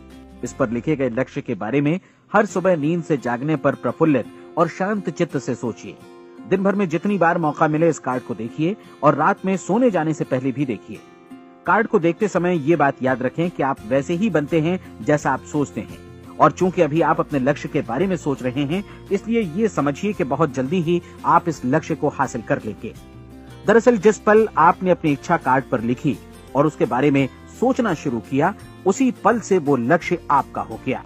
इस पर लिखे गए लक्ष्य के बारे में हर सुबह नींद से जागने पर प्रफुल्लित और शांत चित्त से सोचिए। दिन भर में जितनी बार मौका मिले इस कार्ड को देखिए और रात में सोने जाने से पहले भी देखिए। कार्ड को देखते समय ये बात याद रखें कि आप वैसे ही बनते हैं जैसा आप सोचते हैं। और चूंकि अभी आप अपने लक्ष्य के बारे में सोच रहे हैं, इसलिए ये समझिए कि बहुत जल्दी ही आप इस लक्ष्य को हासिल कर लेंगे। दरअसल जिस पल आपने अपनी इच्छा कार्ड पर लिखी और उसके बारे में सोचना शुरू किया, उसी पल से वो लक्ष्य आपका हो गया।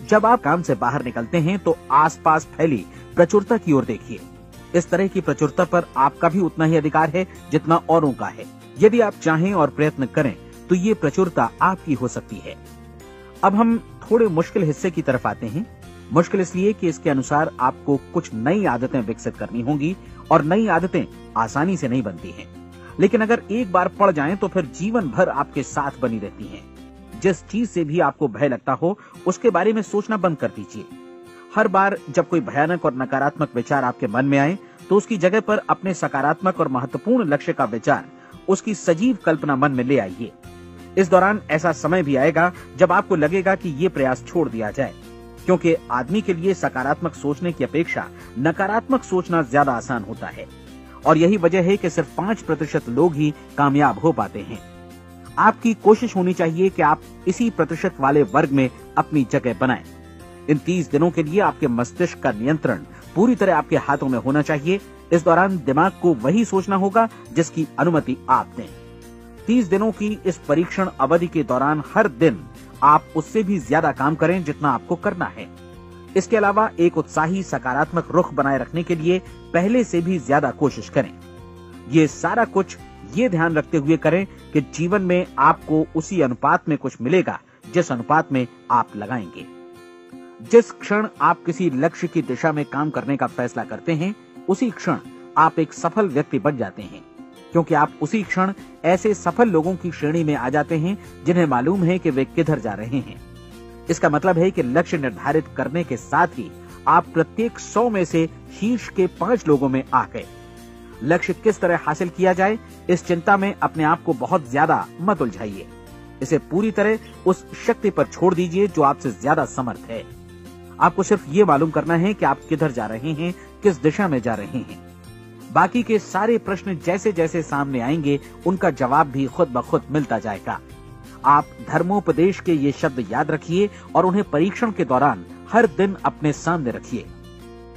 जब आप काम से बाहर निकलते हैं तो आसपास फैली प्रचुरता की ओर देखिए। इस तरह की प्रचुरता पर आपका भी उतना ही अधिकार है जितना औरों का है। यदि आप चाहें और प्रयत्न करें तो ये प्रचुरता आपकी हो सकती है। अब हम थोड़े मुश्किल हिस्से की तरफ आते हैं। मुश्किल इसलिए कि इसके अनुसार आपको कुछ नई आदतें विकसित करनी होंगी और नई आदतें आसानी से नहीं बनती हैं। लेकिन अगर एक बार पड़ जाएं तो फिर जीवन भर आपके साथ बनी रहती हैं। जिस चीज से भी आपको भय लगता हो उसके बारे में सोचना बंद कर दीजिए। हर बार जब कोई भयानक और नकारात्मक विचार आपके मन में आए तो उसकी जगह पर अपने सकारात्मक और महत्वपूर्ण लक्ष्य का विचार, उसकी सजीव कल्पना मन में ले आइए। इस दौरान ऐसा समय भी आएगा जब आपको लगेगा कि ये प्रयास छोड़ दिया जाए, क्योंकि आदमी के लिए सकारात्मक सोचने की अपेक्षा नकारात्मक सोचना ज्यादा आसान होता है। और यही वजह है कि सिर्फ 5% लोग ही कामयाब हो पाते हैं। आपकी कोशिश होनी चाहिए कि आप इसी प्रतिशत वाले वर्ग में अपनी जगह बनाएं। इन 30 दिनों के लिए आपके मस्तिष्क का नियंत्रण पूरी तरह आपके हाथों में होना चाहिए। इस दौरान दिमाग को वही सोचना होगा जिसकी अनुमति आप दें। 30 दिनों की इस परीक्षण अवधि के दौरान हर दिन आप उससे भी ज्यादा काम करें जितना आपको करना है। इसके अलावा एक उत्साही सकारात्मक रुख बनाए रखने के लिए पहले से भी ज्यादा कोशिश करें। ये सारा कुछ ये ध्यान रखते हुए करें कि जीवन में आपको उसी अनुपात में कुछ मिलेगा जिस अनुपात में आप लगाएंगे। जिस क्षण आप किसी लक्ष्य की दिशा में काम करने का फैसला करते हैं, उसी क्षण आप एक सफल व्यक्ति बन जाते हैं, क्योंकि आप उसी क्षण ऐसे सफल लोगों की श्रेणी में आ जाते हैं जिन्हें मालूम है कि वे किधर जा रहे हैं। इसका मतलब है कि लक्ष्य निर्धारित करने के साथ ही आप प्रत्येक 100 में से शीर्ष के 5 लोगों में आ गए। लक्ष्य किस तरह हासिल किया जाए, इस चिंता में अपने आप को बहुत ज्यादा मत उलझाइए। इसे पूरी तरह उस शक्ति पर छोड़ दीजिए जो आपसे ज्यादा समर्थ है। आपको सिर्फ ये मालूम करना है कि आप किधर जा रहे हैं, किस दिशा में जा रहे हैं। बाकी के सारे प्रश्न जैसे जैसे सामने आएंगे उनका जवाब भी खुद ब खुद मिलता जाएगा। आप धर्मोपदेश के ये शब्द याद रखिए और उन्हें परीक्षण के दौरान हर दिन अपने सामने रखिए।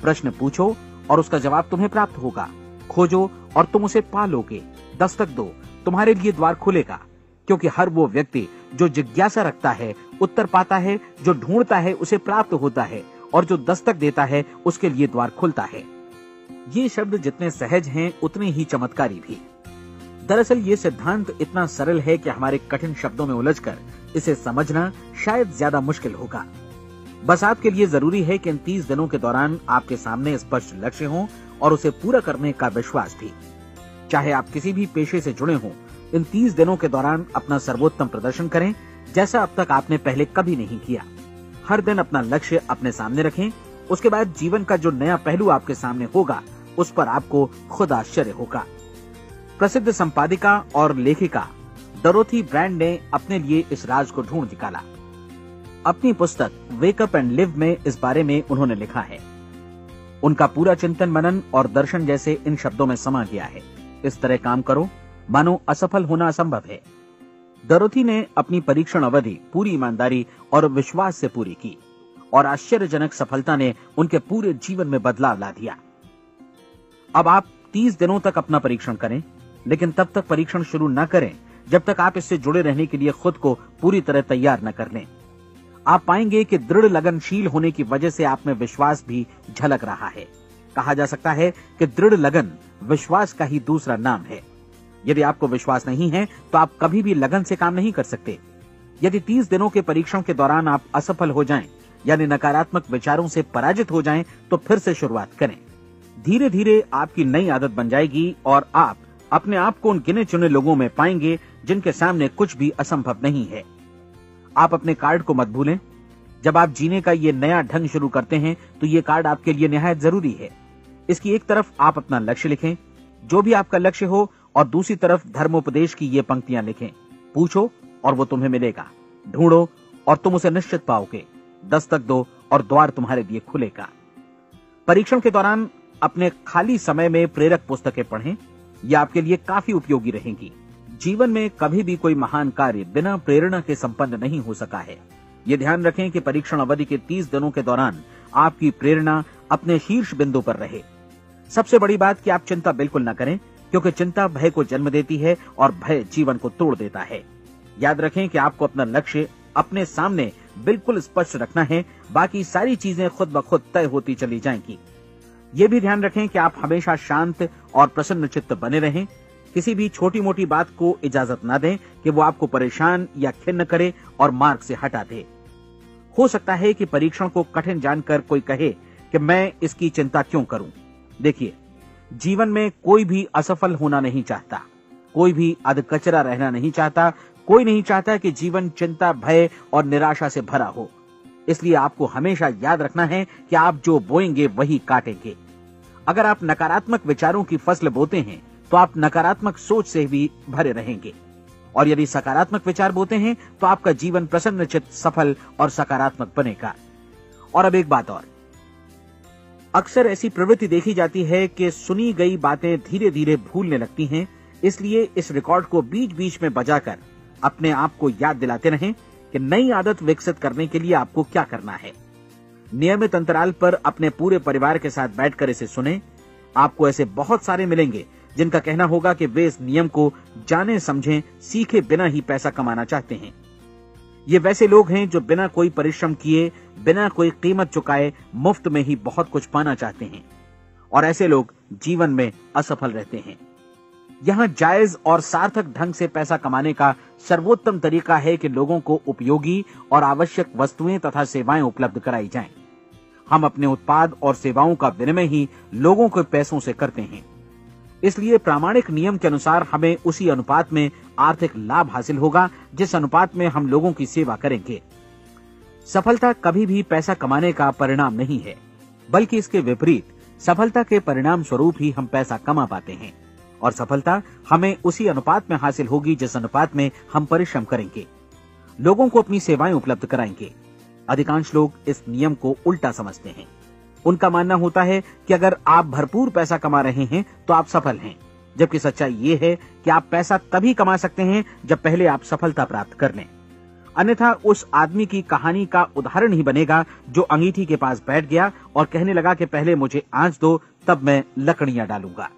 प्रश्न पूछो और उसका जवाब तुम्हें प्राप्त होगा। खोजो और तुम उसे पा लोगे। दस्तक दो, तुम्हारे लिए द्वार खुलेगा, क्योंकि हर वो व्यक्ति जो जिज्ञासा रखता है उत्तर पाता है, जो ढूंढता है उसे प्राप्त होता है, और जो दस्तक देता है उसके लिए द्वार खुलता है। ये शब्द जितने सहज हैं उतने ही चमत्कारी भी। दरअसल ये सिद्धांत इतना सरल है कि हमारे कठिन शब्दों में उलझकर इसे समझना शायद ज्यादा मुश्किल होगा। बस आपके लिए जरूरी है कि इन 30 दिनों के दौरान आपके सामने स्पष्ट लक्ष्य हो और उसे पूरा करने का विश्वास भी। चाहे आप किसी भी पेशे से जुड़े हों, इन 30 दिनों के दौरान अपना सर्वोत्तम प्रदर्शन करें, जैसा अब तक आपने पहले कभी नहीं किया। हर दिन अपना लक्ष्य अपने सामने रखें। उसके बाद जीवन का जो नया पहलू आपके सामने होगा उस पर आपको खुद आश्चर्य होगा। प्रसिद्ध संपादिका और लेखिका डोरोथी ब्रैंड ने अपने लिए इस राज को ढूंढ निकाला। अपनी पुस्तक वेक अप एंड लिव में इस बारे में उन्होंने लिखा है। उनका पूरा चिंतन मनन और दर्शन जैसे इन शब्दों में समा गया है। इस तरह काम करो मानो असफल होना असंभव है। डोरोथी ने अपनी परीक्षण अवधि पूरी ईमानदारी और विश्वास से पूरी की और आश्चर्यजनक सफलता ने उनके पूरे जीवन में बदलाव ला दिया। अब आप 30 दिनों तक अपना परीक्षण करें, लेकिन तब तक परीक्षण शुरू न करें जब तक आप इससे जुड़े रहने के लिए खुद को पूरी तरह तैयार न कर लें। आप पाएंगे कि दृढ़ लगनशील होने की वजह से आप में विश्वास भी झलक रहा है। कहा जा सकता है कि दृढ़ लगन विश्वास का ही दूसरा नाम है। यदि आपको विश्वास नहीं है तो आप कभी भी लगन से काम नहीं कर सकते। यदि 30 दिनों के परीक्षण के दौरान आप असफल हो जाएं, यानी नकारात्मक विचारों से पराजित हो जाएं, तो फिर से शुरुआत करें। धीरे धीरे आपकी नई आदत बन जाएगी और आप अपने आप को उन गिने चुने लोगों में पाएंगे जिनके सामने कुछ भी असंभव नहीं है। आप अपने कार्ड को मत भूलें। जब आप जीने का ये नया ढंग शुरू करते हैं तो ये कार्ड आपके लिए निहायत जरूरी है। इसकी एक तरफ आप अपना लक्ष्य लिखें, जो भी आपका लक्ष्य हो, और दूसरी तरफ धर्मोपदेश की ये पंक्तियां लिखें। पूछो और वो तुम्हें मिलेगा, ढूंढो और तुम उसे निश्चित पाओगे, दस्तक दो और द्वार तुम्हारे लिए खुलेगा। परीक्षण के दौरान अपने खाली समय में प्रेरक पुस्तकें पढ़ें, ये आपके लिए काफी उपयोगी रहेंगी। जीवन में कभी भी कोई महान कार्य बिना प्रेरणा के संपन्न नहीं हो सका है। ये ध्यान रखें कि परीक्षण अवधि के 30 दिनों के दौरान आपकी प्रेरणा अपने शीर्ष बिंदु पर रहे। सबसे बड़ी बात कि आप चिंता बिल्कुल न करें, क्योंकि चिंता भय को जन्म देती है और भय जीवन को तोड़ देता है। याद रखें कि आपको अपना लक्ष्य अपने सामने बिल्कुल स्पष्ट रखना है, बाकी सारी चीजें खुद ब खुद तय होती चली जाएंगी। ये भी ध्यान रखें कि आप हमेशा शांत और प्रसन्न चित्त बने रहें। किसी भी छोटी मोटी बात को इजाजत ना दें कि वो आपको परेशान या खिन्न करे और मार्ग से हटा दे। हो सकता है कि परीक्षण को कठिन जानकर कोई कहे कि मैं इसकी चिंता क्यों करूं। देखिए, जीवन में कोई भी असफल होना नहीं चाहता, कोई भी अधकचरा रहना नहीं चाहता, कोई नहीं चाहता कि जीवन चिंता, भय और निराशा से भरा हो। इसलिए आपको हमेशा याद रखना है कि आप जो बोएंगे वही काटेंगे। अगर आप नकारात्मक विचारों की फसल बोते हैं तो आप नकारात्मक सोच से भी भरे रहेंगे, और यदि सकारात्मक विचार बोते हैं तो आपका जीवन प्रसन्नचित्त, सफल और सकारात्मक बनेगा। और अब एक बात और, अक्सर ऐसी प्रवृत्ति देखी जाती है कि सुनी गई बातें धीरे धीरे भूलने लगती हैं। इसलिए इस रिकॉर्ड को बीच बीच में बजाकर अपने आप को याद दिलाते रहें कि नई आदत विकसित करने के लिए आपको क्या करना है। नियमित अंतराल पर अपने पूरे परिवार के साथ बैठकर इसे सुनें। आपको ऐसे बहुत सारे मिलेंगे जिनका कहना होगा कि वे इस नियम को जाने समझें सीखे बिना ही पैसा कमाना चाहते हैं। ये वैसे लोग हैं जो बिना कोई परिश्रम किए, बिना कोई कीमत चुकाए मुफ्त में ही बहुत कुछ पाना चाहते हैं, और ऐसे लोग जीवन में असफल रहते हैं। यहाँ जायज और सार्थक ढंग से पैसा कमाने का सर्वोत्तम तरीका है कि लोगों को उपयोगी और आवश्यक वस्तुएं तथा सेवाएं उपलब्ध कराई जाएं। हम अपने उत्पाद और सेवाओं का विनिमय ही लोगों के पैसों से करते हैं। इसलिए प्रामाणिक नियम के अनुसार हमें उसी अनुपात में आर्थिक लाभ हासिल होगा जिस अनुपात में हम लोगों की सेवा करेंगे। सफलता कभी भी पैसा कमाने का परिणाम नहीं है, बल्कि इसके विपरीत सफलता के परिणाम स्वरूप ही हम पैसा कमा पाते हैं, और सफलता हमें उसी अनुपात में हासिल होगी जिस अनुपात में हम परिश्रम करेंगे, लोगों को अपनी सेवाएं उपलब्ध कराएंगे। अधिकांश लोग इस नियम को उल्टा समझते हैं। उनका मानना होता है कि अगर आप भरपूर पैसा कमा रहे हैं तो आप सफल हैं, जबकि सच्चाई ये है कि आप पैसा तभी कमा सकते हैं जब पहले आप सफलता प्राप्त कर लें। अन्यथा उस आदमी की कहानी का उदाहरण ही बनेगा जो अंगीठी के पास बैठ गया और कहने लगा कि पहले मुझे आंच दो, तब मैं लकड़ियां डालूंगा।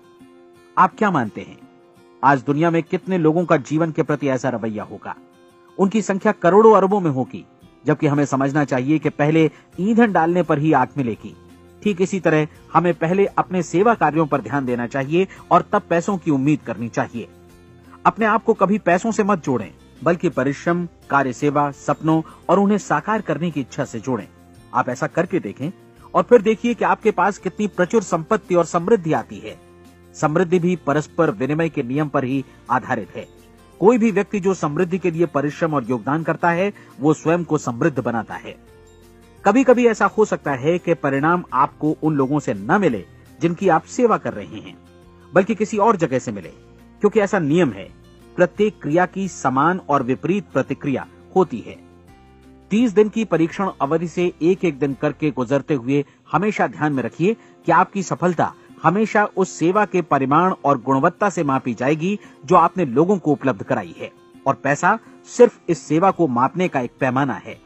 आप क्या मानते हैं, आज दुनिया में कितने लोगों का जीवन के प्रति ऐसा रवैया होगा? उनकी संख्या करोड़ों अरबों में होगी, जबकि हमें समझना चाहिए कि पहले ईंधन डालने पर ही आग मिलेगी। ठीक इसी तरह हमें पहले अपने सेवा कार्यों पर ध्यान देना चाहिए और तब पैसों की उम्मीद करनी चाहिए। अपने आप को कभी पैसों से मत जोड़ें, बल्कि परिश्रम, कार्य सेवा, सपनों और उन्हें साकार करने की इच्छा से जोड़ें। आप ऐसा करके देखें और फिर देखिए कि आपके पास कितनी प्रचुर संपत्ति और समृद्धि आती है। समृद्धि भी परस्पर विनिमय के नियम पर ही आधारित है। कोई भी व्यक्ति जो समृद्धि के लिए परिश्रम और योगदान करता है, वो स्वयं को समृद्ध बनाता है। कभी कभी ऐसा हो सकता है कि परिणाम आपको उन लोगों से न मिले जिनकी आप सेवा कर रहे हैं, बल्कि किसी और जगह से मिले, क्योंकि ऐसा नियम है, प्रत्येक क्रिया की समान और विपरीत प्रतिक्रिया होती है। 30 दिन की परीक्षण अवधि से एक एक दिन करके गुजरते हुए हमेशा ध्यान में रखिए कि आपकी सफलता हमेशा उस सेवा के परिमाण और गुणवत्ता से मापी जाएगी जो आपने लोगों को उपलब्ध कराई है, और पैसा सिर्फ इस सेवा को मापने का एक पैमाना है।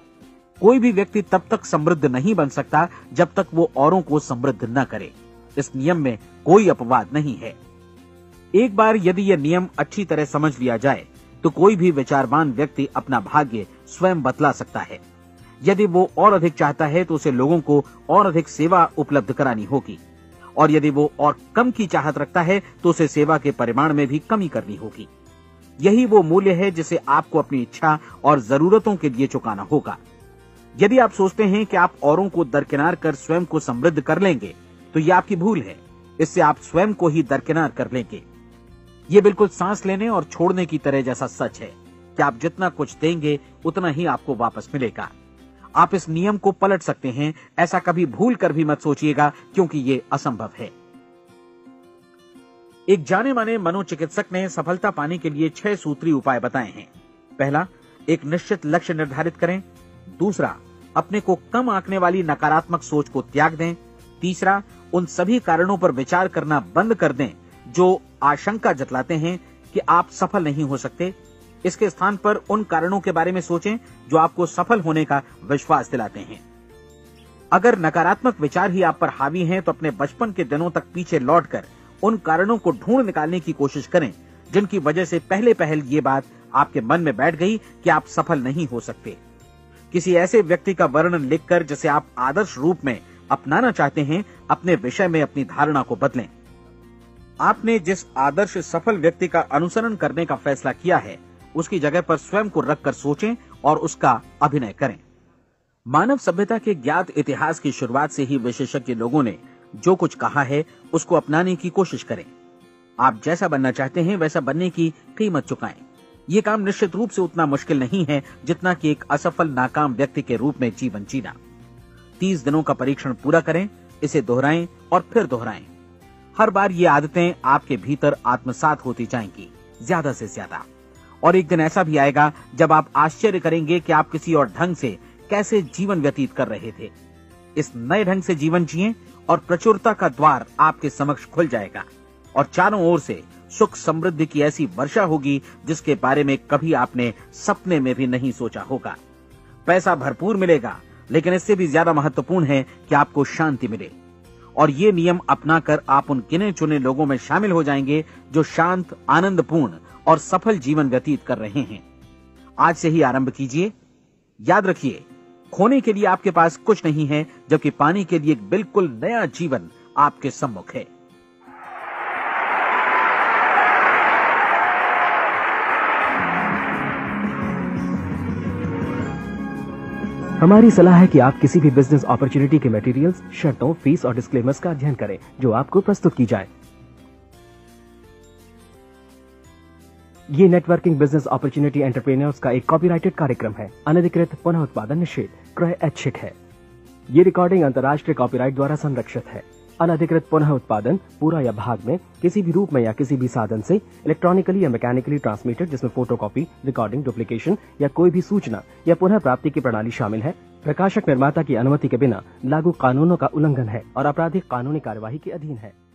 कोई भी व्यक्ति तब तक समृद्ध नहीं बन सकता जब तक वो औरों को समृद्ध न करे। इस नियम में कोई अपवाद नहीं है। एक बार यदि यह नियम अच्छी तरह समझ लिया जाए तो कोई भी विचारवान व्यक्ति अपना भाग्य स्वयं बतला सकता है। यदि वो और अधिक चाहता है तो उसे लोगों को और अधिक सेवा उपलब्ध करानी होगी, और यदि वो और कम की चाहत रखता है तो उसे सेवा के परिमाण में भी कमी करनी होगी। यही वो मूल्य है जिसे आपको अपनी इच्छा और जरूरतों के लिए चुकाना होगा। यदि आप सोचते हैं कि आप औरों को दरकिनार कर स्वयं को समृद्ध कर लेंगे तो यह आपकी भूल है। इससे आप स्वयं को ही दरकिनार कर लेंगे। ये बिल्कुल सांस लेने और छोड़ने की तरह जैसा सच है कि आप जितना कुछ देंगे उतना ही आपको वापस मिलेगा। आप इस नियम को पलट सकते हैं, ऐसा कभी भूल कर भी मत सोचिएगा, क्योंकि ये असंभव है। एक जाने माने मनोचिकित्सक ने सफलता पाने के लिए 6 सूत्री उपाय बताए हैं। पहला, एक निश्चित लक्ष्य निर्धारित करें। दूसरा, अपने को कम आंकने वाली नकारात्मक सोच को त्याग दें। तीसरा, उन सभी कारणों पर विचार करना बंद कर दें जो आशंका जतलाते हैं कि आप सफल नहीं हो सकते। इसके स्थान पर उन कारणों के बारे में सोचें जो आपको सफल होने का विश्वास दिलाते हैं। अगर नकारात्मक विचार ही आप पर हावी हैं तो अपने बचपन के दिनों तक पीछे लौटकर उन कारणों को ढूंढ निकालने की कोशिश करें जिनकी वजह से पहले पहल ये बात आपके मन में बैठ गई कि आप सफल नहीं हो सकते। किसी ऐसे व्यक्ति का वर्णन लिखकर जिसे आप आदर्श रूप में अपनाना चाहते हैं, अपने विषय में अपनी धारणा को बदलें। आपने जिस आदर्श सफल व्यक्ति का अनुसरण करने का फैसला किया है, उसकी जगह पर स्वयं को रखकर सोचें और उसका अभिनय करें। मानव सभ्यता के ज्ञात इतिहास की शुरुआत से ही विशेषज्ञ लोगों ने जो कुछ कहा है उसको अपनाने की कोशिश करें। आप जैसा बनना चाहते हैं वैसा बनने की कीमत चुकाएं। ये काम निश्चित रूप से उतना मुश्किल नहीं है जितना कि एक असफल नाकाम व्यक्ति के रूप में जीवन जीना। 30 दिनों का परीक्षण पूरा करें, इसे दोहराएं और फिर दोहराएं। हर बार ये आदतें आपके भीतर आत्मसात होती जाएंगी, ज्यादा से ज्यादा। और एक दिन ऐसा भी आएगा जब आप आश्चर्य करेंगे कि आप किसी और ढंग से कैसे जीवन व्यतीत कर रहे थे। इस नए ढंग से जीवन जिएं और प्रचुरता का द्वार आपके समक्ष खुल जाएगा और चारों ओर से सुख समृद्धि की ऐसी वर्षा होगी जिसके बारे में कभी आपने सपने में भी नहीं सोचा होगा। पैसा भरपूर मिलेगा, लेकिन इससे भी ज्यादा महत्वपूर्ण है कि आपको शांति मिले। और ये नियम अपनाकर आप उन गिने चुने लोगों में शामिल हो जाएंगे जो शांत, आनंदपूर्ण और सफल जीवन व्यतीत कर रहे हैं। आज से ही आरंभ कीजिए। याद रखिए, खोने के लिए आपके पास कुछ नहीं है, जबकि पाने के लिए एक बिल्कुल नया जीवन आपके सम्मुख है। हमारी सलाह है कि आप किसी भी बिजनेस अपॉर्चुनिटी के मटेरियल्स, शर्तों, फीस और डिस्क्लेमर्स का अध्ययन करें जो आपको प्रस्तुत की जाए। ये नेटवर्किंग बिजनेस अपॉर्चुनिटी एंटरप्रेन्योर्स का एक कॉपीराइटेड कार्यक्रम है। अनधिकृत पुनः उत्पादन निषेध, क्रय ऐच्छिक है। ये रिकॉर्डिंग अंतर्राष्ट्रीय कॉपीराइट द्वारा संरक्षित है। अनधिकृत पुनः उत्पादन पूरा या भाग में किसी भी रूप में या किसी भी साधन से इलेक्ट्रॉनिकली या मैकेनिकली ट्रांसमिटेड जिसमें फोटोकॉपी, रिकॉर्डिंग, डुप्लीकेशन या कोई भी सूचना या पुनः प्राप्ति की प्रणाली शामिल है, प्रकाशक निर्माता की अनुमति के बिना लागू कानूनों का उल्लंघन है और आपराधिक कानूनी कार्यवाही के अधीन है।